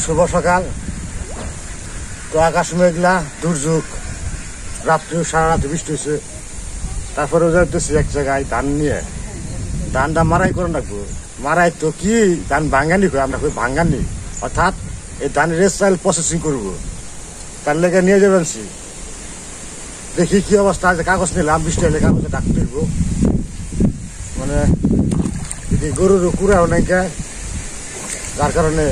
শুভ সকাল। তো আকাশ মেঘলা, দুর্যোগ, রাত্রি সারা রাত বৃষ্টি হয়েছে। তারপরে যাইতেছি এক জায়গায় ধান নিয়ে, ধানটা মারাই করে রাখবো। মারাই তো কি ধান ভাঙ্গানি কই, আমরা কই ভাঙ্গানি, অর্থাৎ এই ধানের রেসাইল প্রসেসিং করবো, তার লেগে নিয়ে যাবেন। দেখি কি অবস্থা আছে। কাগজ নিলাম, বৃষ্টি হলে কাগজে ডাক তুলব, মানে গরুর কুড়াও নাই, যার কারণে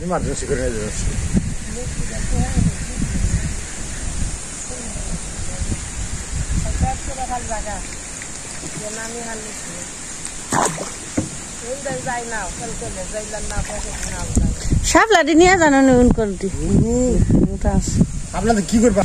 ইমার্জেন্সি করে নিয়ে যাচ্ছি। সাপলাটি নিয়ে জানো আপনাদের কি করবা?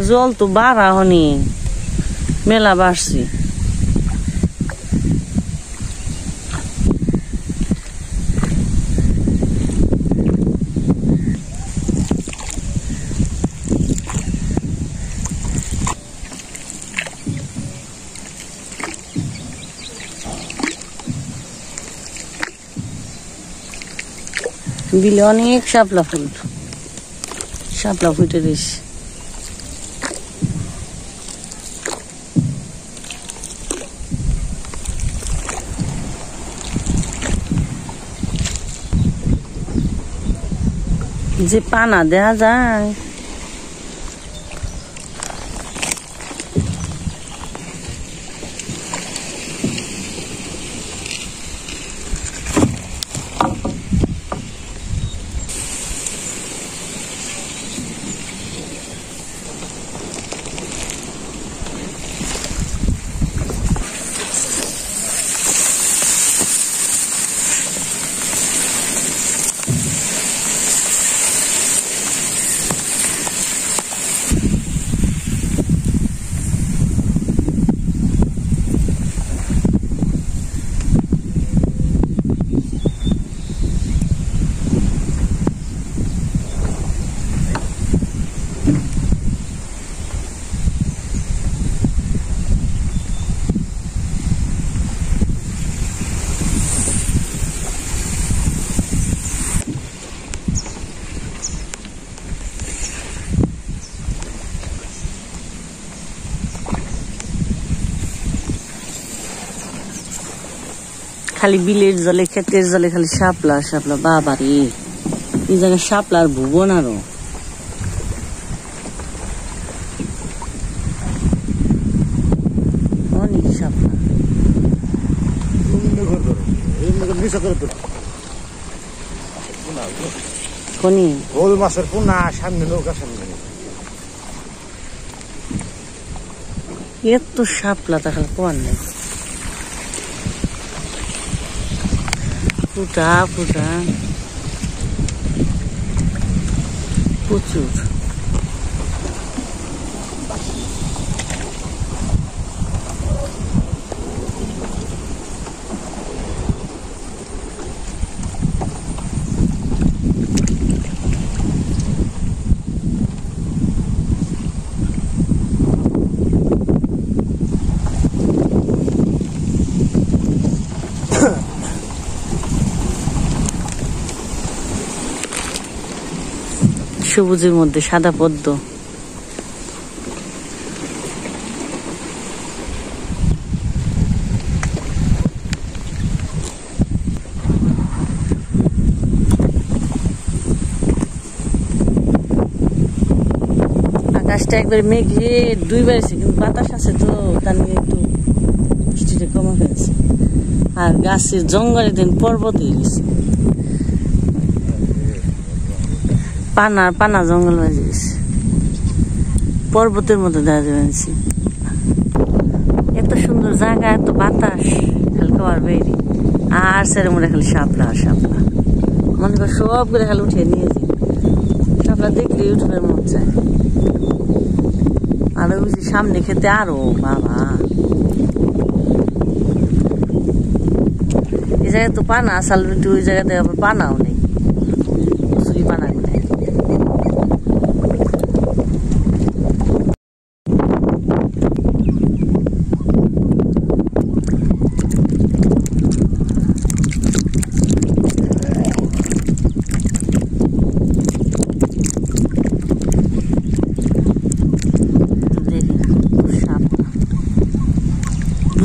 জল তো বাড়া হনি, মেলা বাড়ছি। বিলে অনেক শাপলা ফুটে দিয়েছে। যে পানা দেয়া যায়, খালি বিলের জলে, ক্ষেতের জলে খালি শাপলা শাপলা। বাবারে, এই জায়গায় শাপলার ভুবন আরো। অনেক শাপলা। কোনি গোল মাছের পোনা সামনে, নৌকা সামনে। এত শাপলা তাহলে কোয়ার নেই। ফুটা প্রচুর। সবুজের মধ্যে সাদা পদ্ম। আকাশটা একবার মেঘে দুই বেড়েছে, কিন্তু বাতাস আছে তো তার নিয়ে একটু বৃষ্টিটা কমে ফেলছে। আর গাছের জঙ্গলে দিন পর্বত হয়ে গেছে, পানা জঙ্গল হয়ে গেছে, পর্বতের মধ্যে দেখা যাচ্ছে। এত সুন্দর জায়গা, এত বাতাস, হালকা আর বেরি, আর সেরে মনে খালি শাপলা মনে কর সবগুলো খালি উঠিয়ে নিয়ে যাই। শাপলা দেখলে উঠবে মন চায়। আর ওই যে সামনে খেতে আরো, বাবা এই জায়গায় তো পানা আসাল, ওই জায়গাতে আবার পানাও নেই, কচুরি পানা নেই।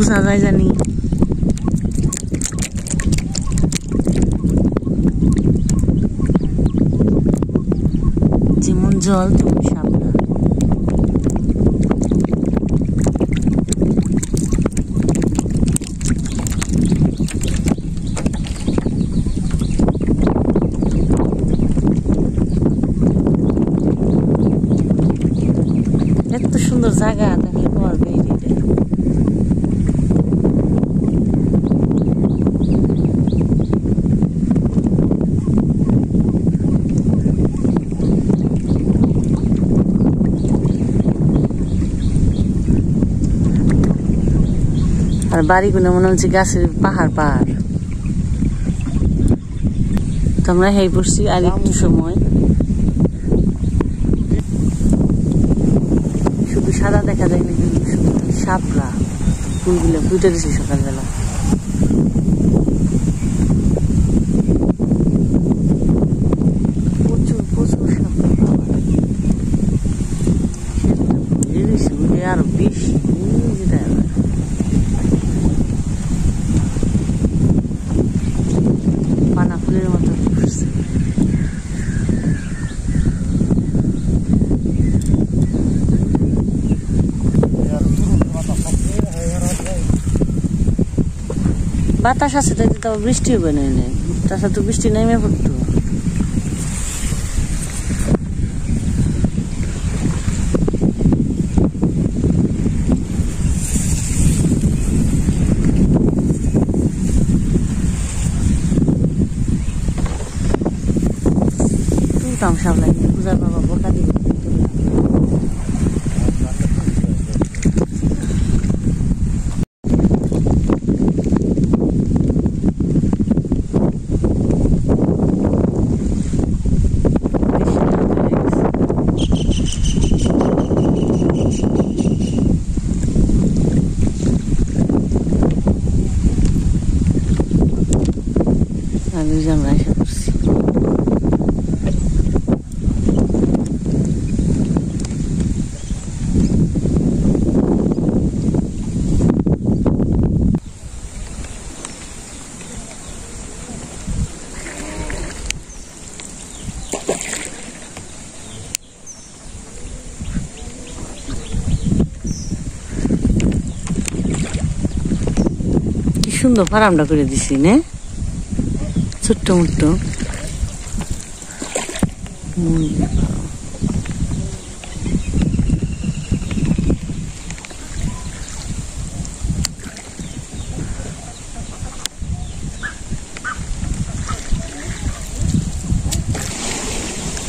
বুঝা যায় জানি যেমন জল তেমন শাপলা। এত সুন্দর জায়গা দেখলে পারবে আর বাড়িগুলো মনে হচ্ছে গাছের পাহাড় পাহাড়। তো আমরা হেই পড়ছি আর একটু সময় শুধু সাদা দেখা যায় না কিন্তু শাপলা ফুলগুলো ফুটে গেছে সকালবেলা। প্রচুর প্রচুর শাপলা আরো বেশি পানা ফুলের মতো ফুটছে। বাতাস আছে তাই তো বৃষ্টি হবে না, তাছাড়া তো বৃষ্টি নেমে পড়তো। তুলতাম সামনে পূজার বাবা বোকা দিবে আমরা আশা করছি। কি সুন্দর ফার্মটা করে দিছি না, ছোট্ট মোট্ট।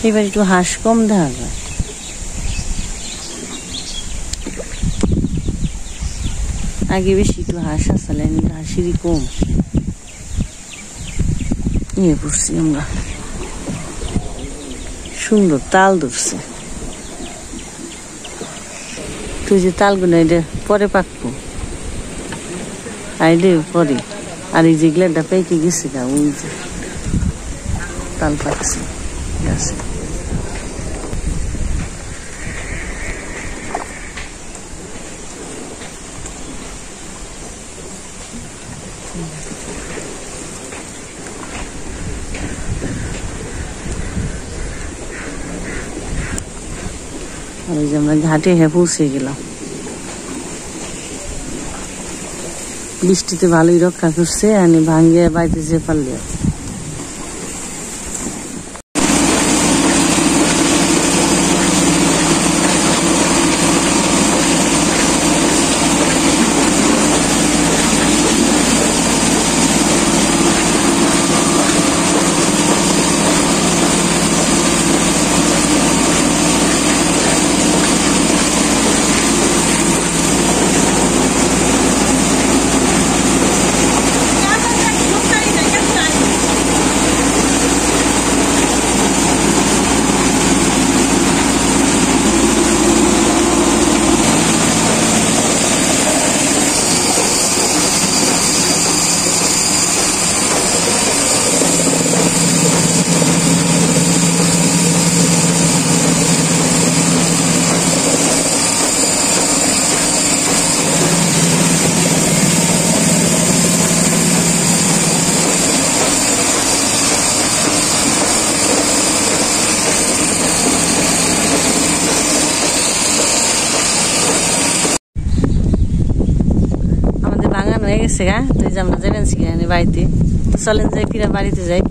এবার একটু হাঁস কম দেখা যায়। আগে বেশি একটু হাঁস আসলে হাঁসেরই কম। নিয়ে পড়ছি আমরা, সুন্দর তাল ধরছে। তুই যে তালগুলো এটা পরে পাকবো, আর এটা পরে। আর এই যেগুলা পেকে গেছে গা, ওই যে তাল পাকছে গাছে। আর এই যে আমরা ঘাটে পৌঁছে গেলাম। বৃষ্টিতে ভালোই রক্ষা করছে, আমি ভাঙ্গে বাড়িতে যে পারলে। গেছে গা, তো এই যে আমরা যাবেন বাড়িতে। তো চলেন যাই, ফিরে বাড়িতে যাই।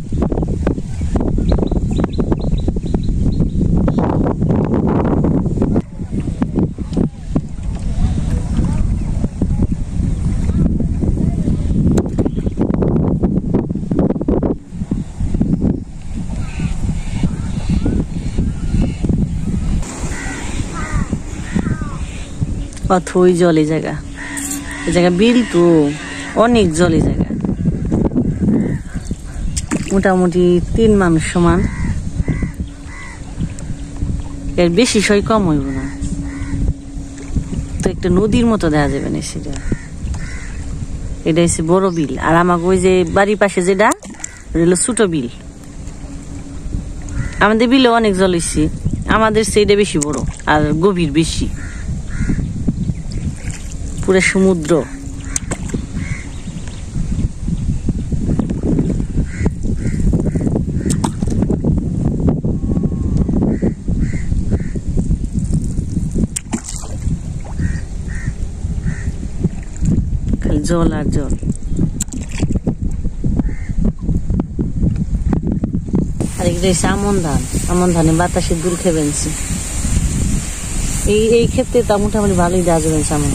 অথই জলে জায়গা, এই জায়গা বিল তো অনেক জলে জায়গা, মোটামুটি 3 মানুষ সমান, এর বেশি সই কম হইব না। তো একটা নদীর মতো দেখা যাবে না সেটা। এটা হচ্ছে বড় বিল, আর আমাকে ওই যে বাড়ির পাশে যেটা হলো ছোট বিল। আমাদের বিলে অনেক জল হয়েছে, আমাদের সেইটা বেশি বড় আর গভীর বেশি, পুরো সমুদ্র। খালি জল আর জল। আর এটা হচ্ছে আমন ধান, আমন ধানে বাতাসে দূর খেয়ে বেনছি। এই ক্ষেত্রে তা মোটামুটি ভালোই দেওয়া যাবে আমন।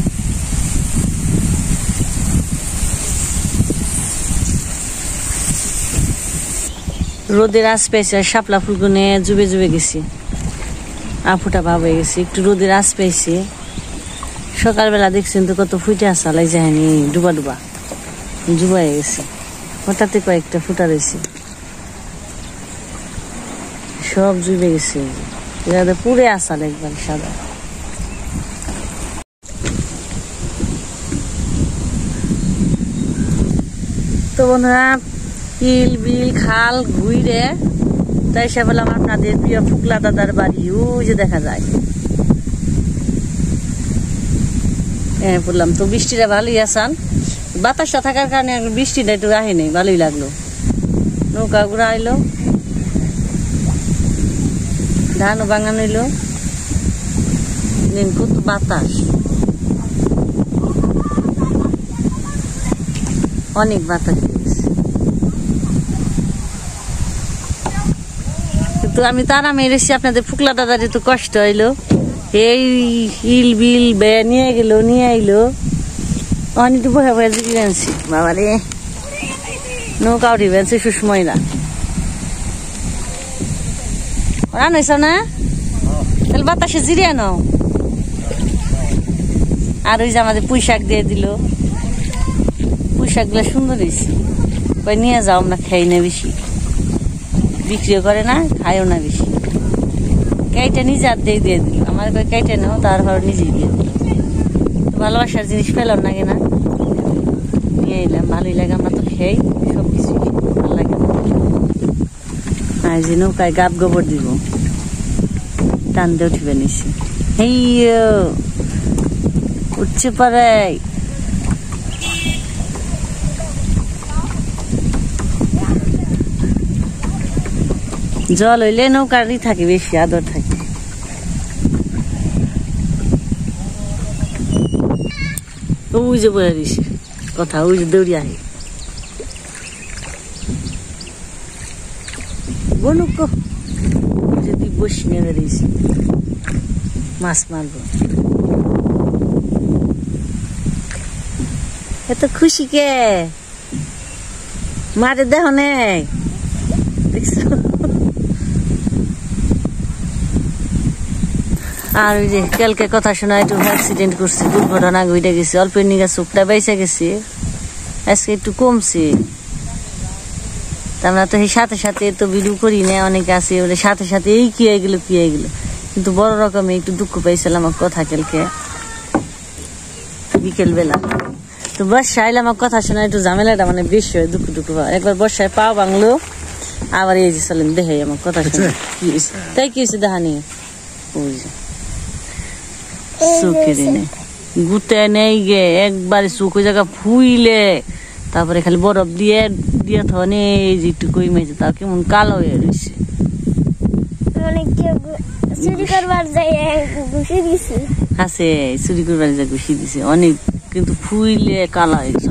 রোদের আশ পেয়েছি, আর শাপলা ফুলগুনে জুবে জুবে গেছি, আফুটা ভাব হয়ে গেছি। একটু রোদের আশ পেয়েছি। সকালবেলা দেখছেন তো কত ফুটে আসালাই যায়নি, ডুবা ডুবা জুবা হয়ে গেছে। হঠাৎ কয়েকটা ফুটা রয়েছে, সব জুবে গেছে। পুরে আসাল একবার সাদা। তো বন্ধুরা, ইল বিল খাল ঘুরে তাই সে বললাম আপনাদের প্রিয় ফুকলা দাদার বাড়ি ওই যে দেখা যায়। হ্যাঁ বললাম তো বৃষ্টিটা ভালোই আসান, বাতাসটা থাকার কারণে বৃষ্টিটা একটু আহে নেই, ভালোই লাগলো। নৌকা ঘুরা আইলো, ধানও বাঙানো এলো, কত বাতাস, অনেক বাতাস। কিন্তু আমি তারা মেরেছি, আপনাদের ফুকলা দাদার একটু কষ্ট হইলো। এই ইল বিল বে নিয়ে গেল, নিয়ে আইলো, অনেক বহে বহে জুড়ি আনছি। বাবা রে, নৌকা উঠি বেনছি সুষময়রা। রান হয়েছ না, তাহলে বাতাসে জিরিয়া নাও। আর ওই যে আমাদের পুঁই শাক দিয়ে দিল, পুঁই শাক গুলা সুন্দর হয়েছে। কই নিয়ে যাও, আমরা খাই না বেশি, বিক্রিও করে না, খাইও না বেশি। কেটে নিজে আর দিয়ে দিল, আমার কই কেটে নাও, তারপর নিজেই দিয়ে দিল। ভালোবাসার জিনিস পেলাম না কিনা, নিয়ে এলাম, ভালোই লাগে। আমরা তো খেই সব কিছু, ভালো লাগে। আর যে নৌকায় গাব গোবর দিব, টান দিয়ে উঠিবে নিছি। এই উঠছে পারে, জল হইলে নৌকারই থাকে বেশি আদর থাকে। ওই যে বলে দিছি কথা, ওই যে দৌড়ি আহে বলুক, যদি বসি নিয়ে দাঁড়িয়েছি মাছ মারব। এত খুশি কে মারে দেহ নেই, দেখছো? আর ওই যে কালকে কথা শোনা, একটু অ্যাক্সিডেন্ট করছে, দুর্ঘটনা ঘটে গেছে, অল্প নিগা চোখটা বেঁচে গেছে, আজকে একটু কমছে। আমরা তো এই সাথে সাথে তো ভিডিও করি না, অনেকে আছে ওদের সাথে সাথে এই কি হয়ে গেল কি হয়ে গেল, কিন্তু বড় রকমের একটু দুঃখ পাইছিলাম আমার কথা কালকে বিকেল বেলা। তো বর্ষা আইলে আমার কথা শোনা একটু ঝামেলাটা মানে বেশি হয়, দুঃখ দুঃখ হয়। একবার বর্ষায় পা ভাঙলো, আবার এই যে চলেন দেখে আমার কথা শোনা কি হয়েছে, তাই কি হয়েছে দেখা নিয়ে ওই যে চোখের নেই গুতে নেই গে, একবারে চোখ ওই জায়গা ফুইলে, তারপরে খালি বরফ দিয়ে দিয়ে থনে এই যে একটু কই মেয়েছে, তাও কেমন কালো হয়ে রয়েছে। চুরি করবার যাই ঘুষি দিছে, আছে চুরি করবার যা ঘুষি দিছে, অনেক কিন্তু ফুইলে কালা হয়ে গেছে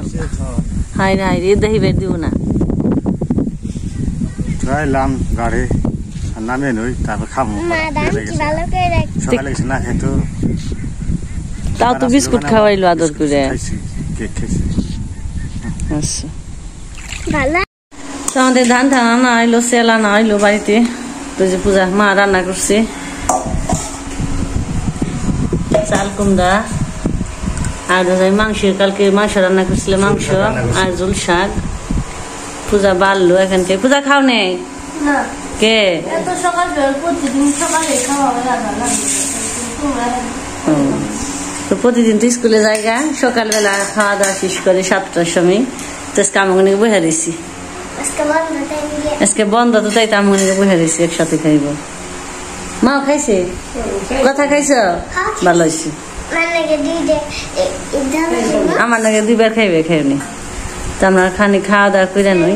হাই রে হাই রে দেখি বের দিব না এলাম গাড়ি নামে নই তারপর খাবো সকালে কিছু না খেতো তাও তো বিস্কুট খাওয়াইলো আদর করে কেক খাইছি আচ্ছা আমাদের ধান ধান আনা আইলো সেল আনা আইলো বাড়িতে তো যে পূজা মা রান্না করছে চাল কুমড়া আর মাংস কালকে মাংস রান্না করছিল মাংস আর ঝোল শাক পূজা বাড়লো এখান থেকে পূজা খাও নেই কে তো প্রতিদিন তো স্কুলে জায়গা সকালবেলা খাওয়া দাওয়া শেষ করে 7টার সময় তো আজকে আমি বসে রয়েছি আজকে বন্ধ তো তাই তো আমি বসে রয়েছি একসাথে খাইব মা খাইছে কথা খাইছ ভালো হয়েছে আমার নাকি 2বার খাইবে খাইনি তো আমরা খানি খাওয়া দাওয়া করে নই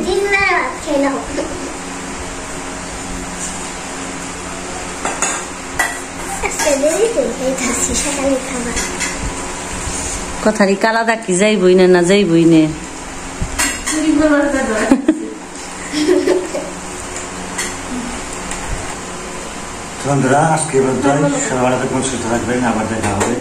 কথারি কালা দাকি যাইবই না যাইবই নে বন্ধুরা আজকে সবাই সুস্থ থাকবেন আবার দেখা হবে।